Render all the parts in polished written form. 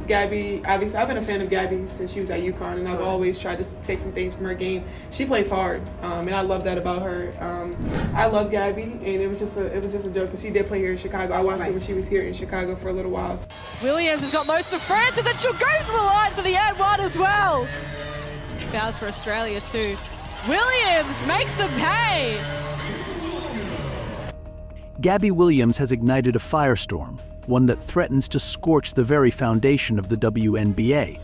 Gabby, obviously, I've been a fan of Gabby since she was at UConn, and I've always tried to take some things from her game. She plays hard, and I love that about her. I love Gabby, and it was just a joke because she did play here in Chicago. I watched her when she was here in Chicago for a little while. Williams has got most of Francis, and she'll go to the line for the and one as well. Fouls for Australia too. Williams makes them pay. Gabby Williams has ignited a firestorm, one that threatens to scorch the very foundation of the WNBA.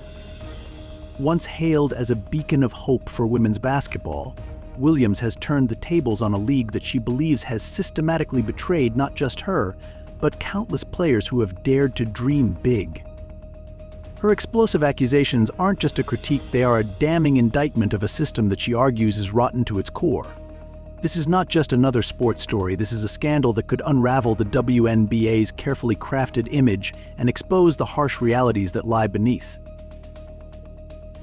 Once hailed as a beacon of hope for women's basketball, Williams has turned the tables on a league that she believes has systematically betrayed not just her, but countless players who have dared to dream big. Her explosive accusations aren't just a critique, they are a damning indictment of a system that she argues is rotten to its core. This is not just another sports story, this is a scandal that could unravel the WNBA's carefully crafted image and expose the harsh realities that lie beneath.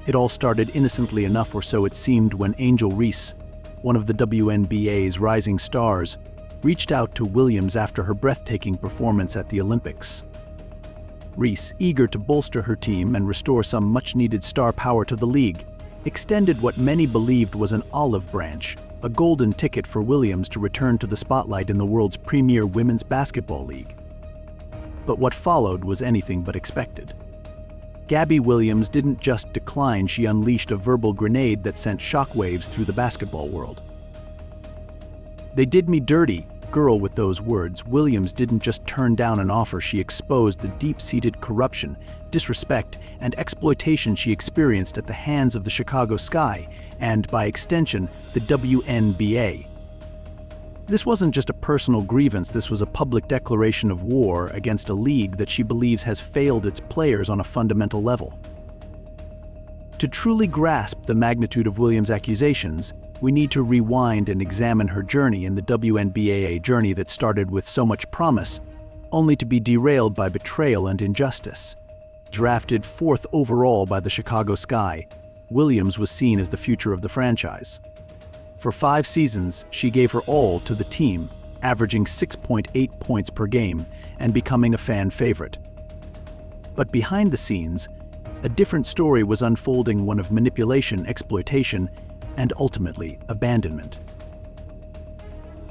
It all started innocently enough, or so it seemed, when Angel Reese, one of the WNBA's rising stars, reached out to Williams after her breathtaking performance at the Olympics. Reese, eager to bolster her team and restore some much-needed star power to the league, extended what many believed was an olive branch, a golden ticket for Williams to return to the spotlight in the world's premier women's basketball league. But what followed was anything but expected. Gabby Williams didn't just decline, she unleashed a verbal grenade that sent shockwaves through the basketball world. "They did me dirty, girl." With those words, Williams didn't just turn down an offer, she exposed the deep-seated corruption, disrespect, and exploitation she experienced at the hands of the Chicago Sky, and, by extension, the WNBA. This wasn't just a personal grievance, this was a public declaration of war against a league that she believes has failed its players on a fundamental level. To truly grasp the magnitude of Williams' accusations, we need to rewind and examine her journey in the WNBA, a journey that started with so much promise, only to be derailed by betrayal and injustice. Drafted 4th overall by the Chicago Sky, Williams was seen as the future of the franchise. For 5 seasons, she gave her all to the team, averaging 6.8 points per game and becoming a fan favorite. But behind the scenes, a different story was unfolding, one of manipulation, exploitation, and ultimately abandonment.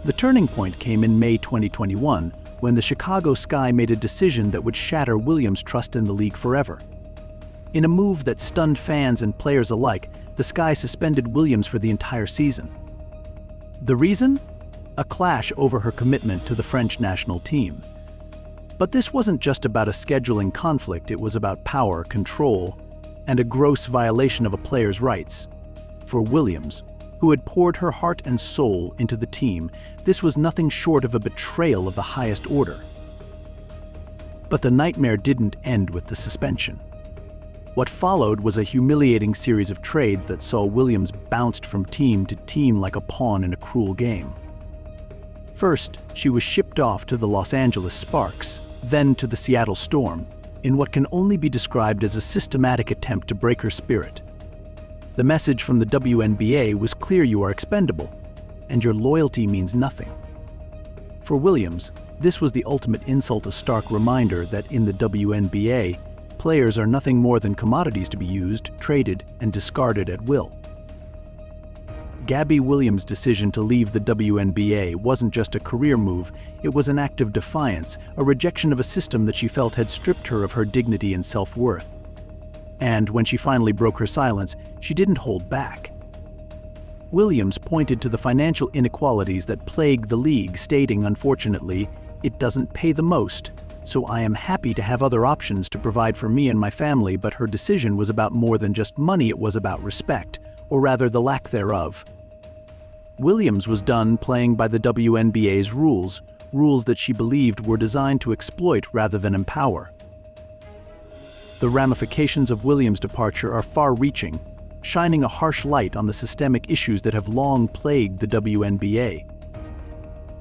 The turning point came in May 2021, when the Chicago Sky made a decision that would shatter Williams' trust in the league forever. In a move that stunned fans and players alike, the Sky suspended Williams for the entire season. The reason? A clash over her commitment to the French national team. But this wasn't just about a scheduling conflict, it was about power, control, and a gross violation of a player's rights. For Williams, who had poured her heart and soul into the team, this was nothing short of a betrayal of the highest order. But the nightmare didn't end with the suspension. What followed was a humiliating series of trades that saw Williams bounced from team to team like a pawn in a cruel game. First, she was shipped off to the Los Angeles Sparks, then to the Seattle Storm, in what can only be described as a systematic attempt to break her spirit. The message from the WNBA was clear: you are expendable, and your loyalty means nothing. For Williams, this was the ultimate insult, a stark reminder that in the WNBA, players are nothing more than commodities to be used, traded, and discarded at will. Gabby Williams' decision to leave the WNBA wasn't just a career move, it was an act of defiance, a rejection of a system that she felt had stripped her of her dignity and self-worth. And when she finally broke her silence, she didn't hold back. Williams pointed to the financial inequalities that plague the league, stating, "Unfortunately, it doesn't pay the most, so I am happy to have other options to provide for me and my family." But her decision was about more than just money, it was about respect, or rather the lack thereof. Williams was done playing by the WNBA's rules that she believed were designed to exploit rather than empower. The ramifications of Williams' departure are far-reaching, shining a harsh light on the systemic issues that have long plagued the WNBA.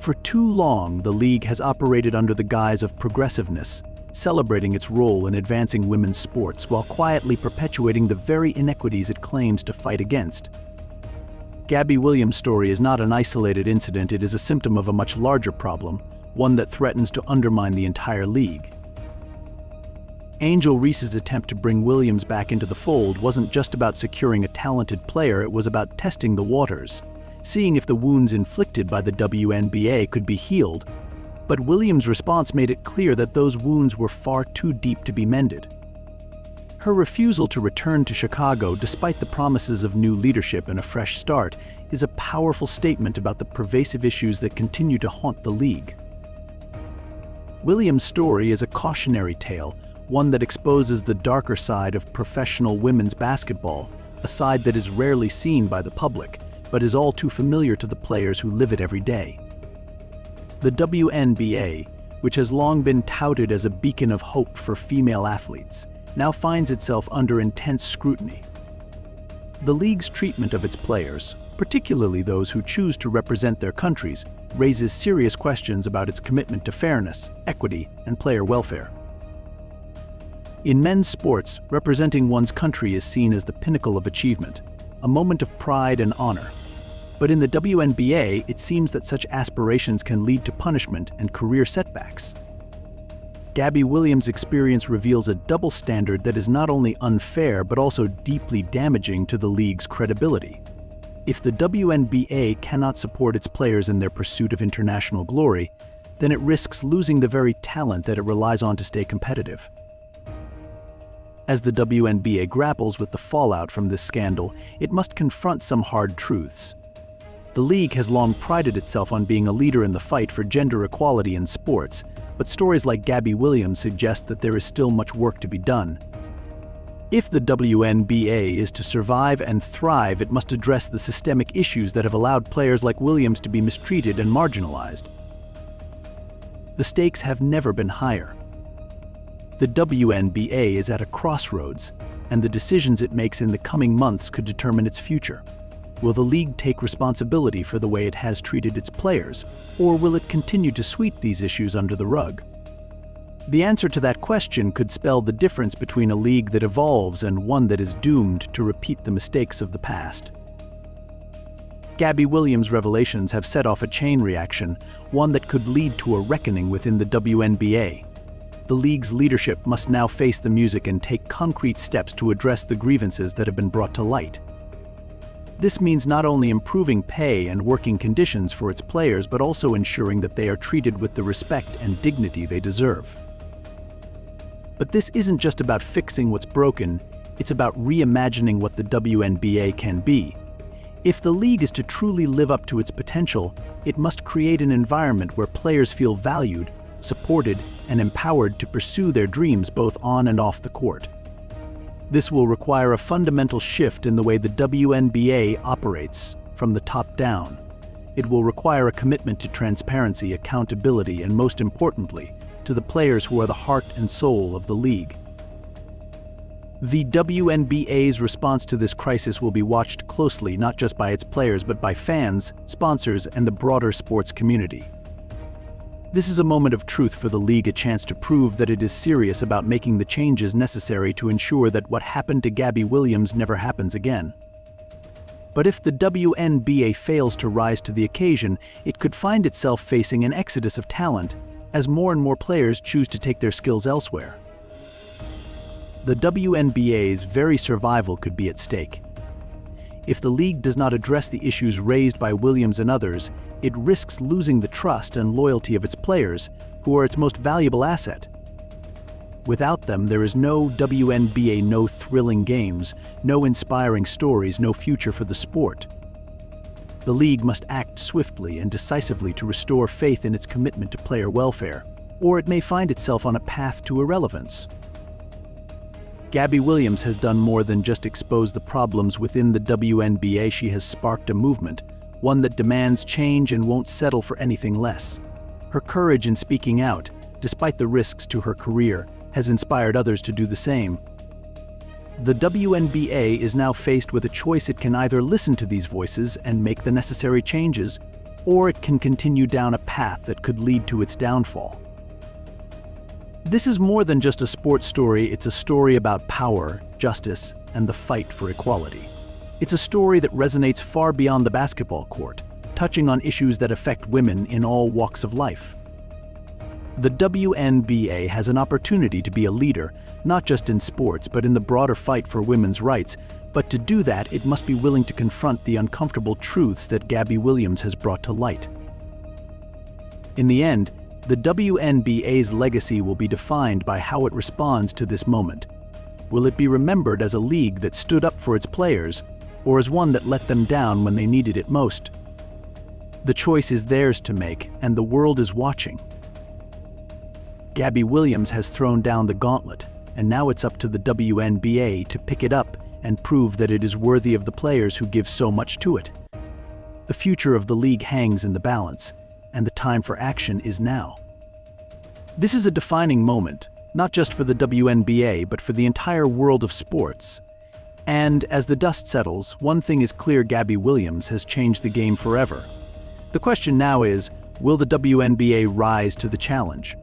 For too long, the league has operated under the guise of progressiveness, celebrating its role in advancing women's sports while quietly perpetuating the very inequities it claims to fight against. Gabby Williams' story is not an isolated incident, it is a symptom of a much larger problem, one that threatens to undermine the entire league. Angel Reese's attempt to bring Williams back into the fold wasn't just about securing a talented player, it was about testing the waters, seeing if the wounds inflicted by the WNBA could be healed. But Williams' response made it clear that those wounds were far too deep to be mended. Her refusal to return to Chicago, despite the promises of new leadership and a fresh start, is a powerful statement about the pervasive issues that continue to haunt the league. Williams' story is a cautionary tale, one that exposes the darker side of professional women's basketball, a side that is rarely seen by the public, but is all too familiar to the players who live it every day. The WNBA, which has long been touted as a beacon of hope for female athletes, now finds itself under intense scrutiny. The league's treatment of its players, particularly those who choose to represent their countries, raises serious questions about its commitment to fairness, equity, and player welfare. In men's sports, representing one's country is seen as the pinnacle of achievement, a moment of pride and honor. But in the WNBA, it seems that such aspirations can lead to punishment and career setbacks. Gabby Williams' experience reveals a double standard that is not only unfair but also deeply damaging to the league's credibility. If the WNBA cannot support its players in their pursuit of international glory, then it risks losing the very talent that it relies on to stay competitive. As the WNBA grapples with the fallout from this scandal, it must confront some hard truths. The league has long prided itself on being a leader in the fight for gender equality in sports, but stories like Gabby Williams suggest that there is still much work to be done. If the WNBA is to survive and thrive, it must address the systemic issues that have allowed players like Williams to be mistreated and marginalized. The stakes have never been higher. The WNBA is at a crossroads, and the decisions it makes in the coming months could determine its future. Will the league take responsibility for the way it has treated its players, or will it continue to sweep these issues under the rug? The answer to that question could spell the difference between a league that evolves and one that is doomed to repeat the mistakes of the past. Gabby Williams' revelations have set off a chain reaction, one that could lead to a reckoning within the WNBA. The league's leadership must now face the music and take concrete steps to address the grievances that have been brought to light. This means not only improving pay and working conditions for its players, but also ensuring that they are treated with the respect and dignity they deserve. But this isn't just about fixing what's broken, it's about reimagining what the WNBA can be. If the league is to truly live up to its potential, it must create an environment where players feel valued, supported, and empowered to pursue their dreams both on and off the court. This will require a fundamental shift in the way the WNBA operates, from the top down. It will require a commitment to transparency, accountability, and most importantly, to the players who are the heart and soul of the league. The WNBA's response to this crisis will be watched closely, not just by its players, but by fans, sponsors, and the broader sports community. This is a moment of truth for the league, a chance to prove that it is serious about making the changes necessary to ensure that what happened to Gabby Williams never happens again. But if the WNBA fails to rise to the occasion, it could find itself facing an exodus of talent as more and more players choose to take their skills elsewhere. The WNBA's very survival could be at stake. If the league does not address the issues raised by Williams and others, it risks losing the trust and loyalty of its players, who are its most valuable asset. Without them, there is no WNBA, no thrilling games, no inspiring stories, no future for the sport. The league must act swiftly and decisively to restore faith in its commitment to player welfare, or it may find itself on a path to irrelevance. Gabby Williams has done more than just expose the problems within the WNBA. She has sparked a movement, one that demands change and won't settle for anything less. Her courage in speaking out, despite the risks to her career, has inspired others to do the same. The WNBA is now faced with a choice. It can either listen to these voices and make the necessary changes, or it can continue down a path that could lead to its downfall. This is more than just a sports story, it's a story about power, justice, and the fight for equality. It's a story that resonates far beyond the basketball court, touching on issues that affect women in all walks of life. The WNBA has an opportunity to be a leader, not just in sports, but in the broader fight for women's rights. But to do that, it must be willing to confront the uncomfortable truths that Gabby Williams has brought to light. In the end, the WNBA's legacy will be defined by how it responds to this moment. Will it be remembered as a league that stood up for its players, or as one that let them down when they needed it most? The choice is theirs to make, and the world is watching. Gabby Williams has thrown down the gauntlet, and now it's up to the WNBA to pick it up and prove that it is worthy of the players who give so much to it. The future of the league hangs in the balance, and the time for action is now. This is a defining moment, not just for the WNBA, but for the entire world of sports. And as the dust settles, one thing is clear: Gabby Williams has changed the game forever. The question now is, will the WNBA rise to the challenge?